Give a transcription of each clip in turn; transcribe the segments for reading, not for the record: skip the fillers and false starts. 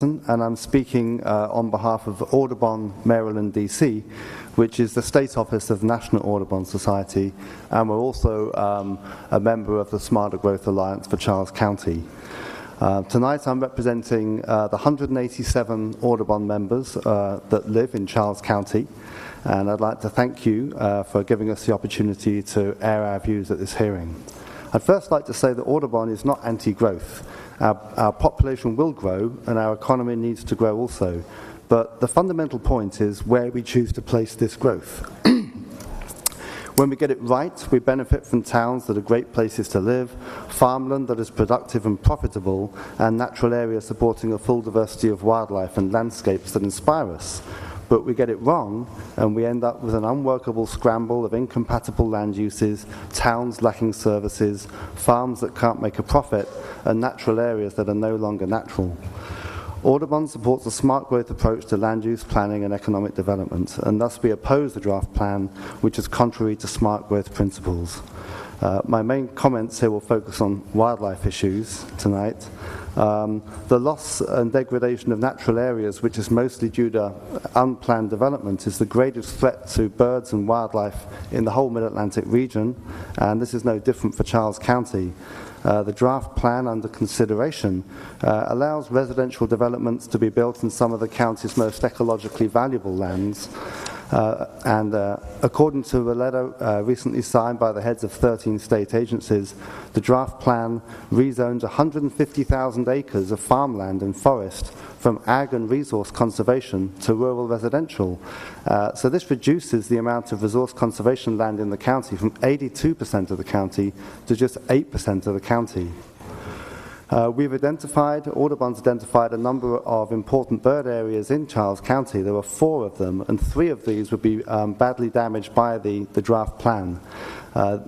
And I'm speaking on behalf of Audubon, Maryland, DC, which is the state office of the National Audubon Society, and we're also a member of the Smarter Growth Alliance for Charles County. Tonight I'm representing the 187 Audubon members that live in Charles County, and I'd like to thank you for giving us the opportunity to air our views at this hearing. I'd first like to say that Audubon is not anti-growth. Our population will grow and our economy needs to grow also, but the fundamental point is where we choose to place this growth. When we get it right, we benefit from towns that are great places to live, farmland that is productive and profitable, and natural areas supporting a full diversity of wildlife and landscapes that inspire us. But we get it wrong, and we end up with an unworkable scramble of incompatible land uses, towns lacking services, farms that can't make a profit, and natural areas that are no longer natural. Audubon supports a smart growth approach to land use planning and economic development, and thus we oppose the draft plan, which is contrary to smart growth principles. My main comments here will focus on wildlife issues tonight. The loss and degradation of natural areas, which is mostly due to unplanned development, is the greatest threat to birds and wildlife in the whole Mid-Atlantic region, and this is no different for Charles County. The draft plan under consideration allows residential developments to be built in some of the county's most ecologically valuable lands. According to a letter recently signed by the heads of 13 state agencies, the draft plan rezones 150,000 acres of farmland and forest from ag and resource conservation to rural residential. So this reduces the amount of resource conservation land in the county from 82% of the county to just 8% of the county. Audubon's identified a number of important bird areas in Charles County. There were 4 of them, and 3 of these would be badly damaged by the draft plan.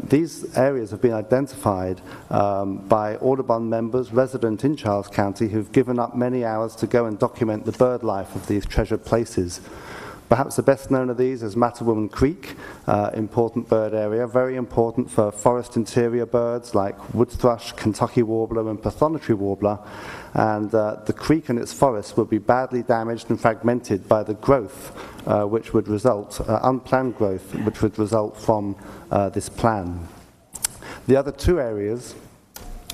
These areas have been identified by Audubon members resident in Charles County who've given up many hours to go and document the bird life of these treasured places. Perhaps the best known of these is Mattawoman Creek, important bird area, very important for forest interior birds like wood thrush, Kentucky warbler and pathonetry warbler, and the creek and its forests would be badly damaged and fragmented by the growth which would result, unplanned growth, which would result from this plan. The other 2 areas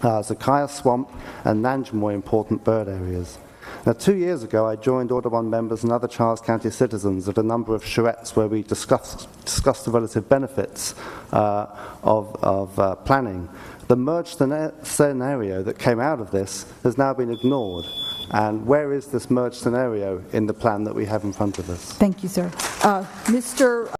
are Zakaya Swamp and Nanjamoy, important bird areas. Now, 2 years ago, I joined Audubon members and other Charles County citizens at a number of charrettes where we discussed the relative benefits of planning. The merged scenario that came out of this has now been ignored. And where is this merged scenario in the plan that we have in front of us? Thank you, sir. Mr.